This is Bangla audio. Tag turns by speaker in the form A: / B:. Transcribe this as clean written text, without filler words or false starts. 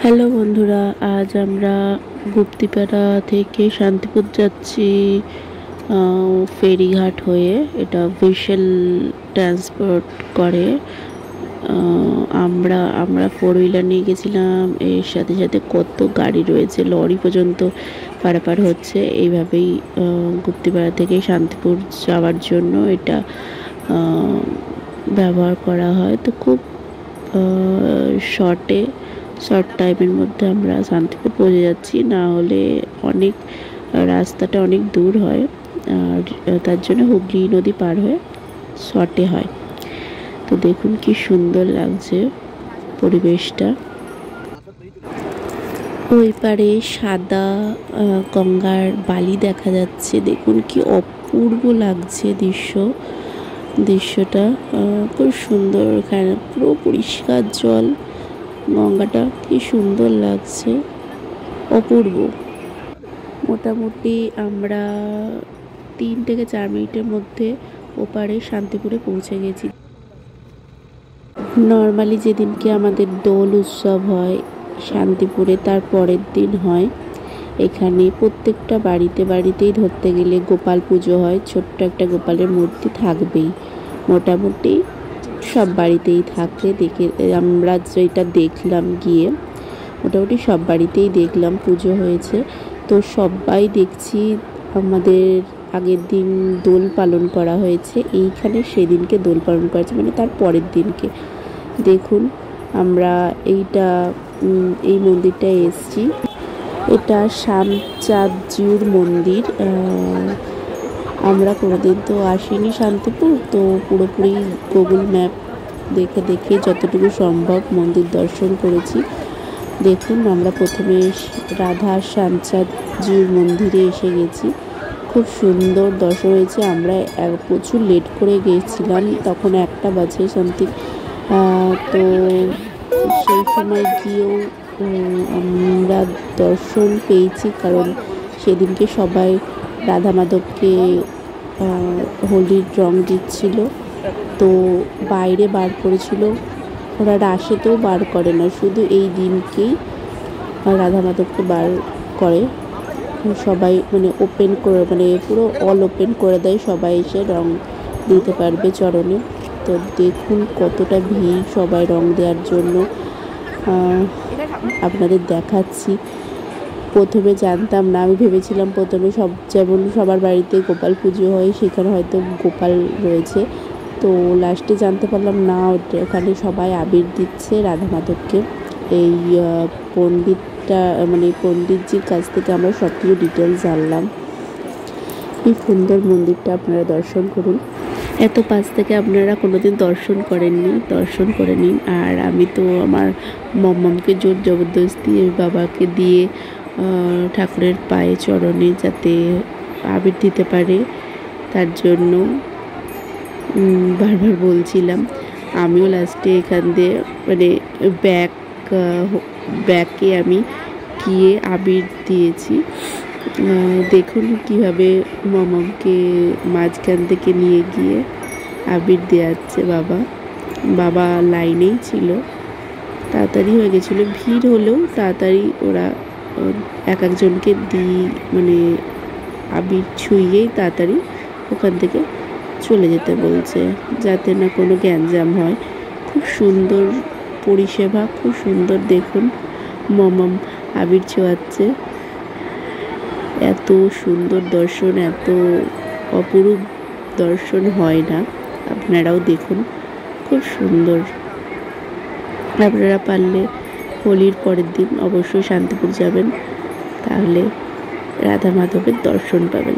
A: হ্যালো বন্ধুরা, আজ আমরা গুপ্তিপাড়া থেকে শান্তিপুর যাচ্ছি ফেরিঘাট হয়ে। এটা ভিসেল ট্রান্সপোর্ট করে। আমরা ফোর হুইলার নিয়ে গেছিলাম। এর সাথে সাথে কত গাড়ি রয়েছে, লরি পর্যন্ত পারাপার হচ্ছে। এইভাবেই গুপ্তিপাড়া থেকে শান্তিপুর যাওয়ার জন্য এটা ব্যবহার করা হয়। তো খুব শর্ট টাইমের মধ্যে আমরা শান্তিপুর পৌঁছে যাচ্ছি। না হলে রাস্তাটা অনেক দূর হয়, আর তার জন্য হুগলি নদী পার হয়ে শর্টে হয়। তো দেখুন কি সুন্দর লাগছে পরিবেশটা। ওই পারে সাদা গঙ্গার বালি দেখা যাচ্ছে। দেখুন কি অপূর্ব লাগছে দৃশ্যটা। খুব সুন্দর, পুরো পরিষ্কার জল, গঙ্গাটা কি সুন্দর লাগছে, অপূর্ব। মোটামুটি আমরা 3 থেকে 4 মিনিটের মধ্যে ওপারে শান্তিপুরে পৌঁছে গেছি। নর্মালি যেদিনকে আমাদের দোল উৎসব হয় শান্তিপুরে, তার পরের দিন হয় এখানে প্রত্যেকটা বাড়িতেই ধরতে গেলে গোপাল পুজো হয়। ছোট্ট একটা গোপালের মূর্তি থাকবেই, মোটামুটি সব বাড়িতেই থাকে। আমরা যেটা দেখলাম গিয়ে, মোটামুটি সব বাড়িতেই দেখলাম পুজো হয়েছে। তো সবাই দেখছি আমাদের আগের দিন দোল পালন করা হয়েছে, এইখানে সেদিনকে দোল পালন করা হয়েছে, মানে তার পরের দিনকে। দেখুন আমরা এই মন্দিরটায় এসছি। এটা শ্যামচাঁদজির মন্দির। আমরা কোনোদিন তো আসিনি শান্তিপুর, তো পুরোপুরি গুগল ম্যাপ দেখে যতটুকু সম্ভব মন্দির দর্শন করেছি। দেখুন আমরা প্রথমে রাধা শ্যামচাঁদজির মন্দিরে এসে গেছি। খুব সুন্দর দর্শন হয়েছে। আমরা প্রচুর লেট করে গিয়েছিলাম, তখন 1টা বাজে সামথিং। তো সেই সময় গিয়েও আমরা দর্শন পেয়েছি, কারণ সেদিনকে সবাই রাধা মাধবকে হোলির রং দিচ্ছিল। তো বাইরে বার করেছিল, ওরা রাসেতেও বার করে না, শুধু এই দিনকেই রাধা মাধবকে বার করে। সবাই ওপেন করে, পুরো অল ওপেন করে দেয়, সবাই এসে রং দিতে পারবে চরণে। তো দেখুন কতটা ভিড় সবাই রং দেওয়ার জন্য। আপনাদের দেখাচ্ছি। প্রথমে জানতাম না, আমি ভেবেছিলাম প্রথমে যেমন সবার বাড়িতে গোপাল পুজো হয় সেখানে হয়তো গোপাল রয়েছে। তো লাস্টে জানতে পারলাম না, ওখানে সবাই আবির দিচ্ছে রাধা মাধবকে। এই পণ্ডিতজির কাছ থেকে আমরা সব কিছু ডিটেলস জানলাম। কি সুন্দর মন্দিরটা, আপনারা দর্শন করুন। এত পাশ থেকে আপনারা কোনোদিন দর্শন করে নিন। আর আমি তো আমার মম্মামকে জোর জবরদস্তি বাবাকে দিয়ে ঠাকুরের পায়ে চরণে যাতে আবির দিতে পারে, তার জন্য বারবার বলছিলাম। আমিও লাস্টে এখান দিয়ে ব্যাকে আমি গিয়ে আবির দিয়েছি। দেখুন কিভাবে মমকে মাঝখান থেকে নিয়ে গিয়ে আবির দেওয়াচ্ছে বাবা লাইনেই ছিল। তাড়াতাড়ি হয়ে গেছিলো, ভিড় হলেও তাড়াতাড়ি ওরা একজনকে আবির ছুঁয়েই তাড়াতাড়ি ওখান থেকে চলে যেতে বলছে, যাতে না কোনো গ্যাঞ্জাম হয়। খুব সুন্দর পরিষেবা, খুব সুন্দর। দেখুন মমম আবির ছোঁয়াচ্ছে। এত সুন্দর দর্শন, এত অপরূপ দর্শন হয় না। আপনারাও দেখুন, খুব সুন্দর। আপনারা পারলে হোলির পরের দিন অবশ্যই শান্তিপুর যাবেন, তাহলে রাধা মাধবের দর্শন পাবেন।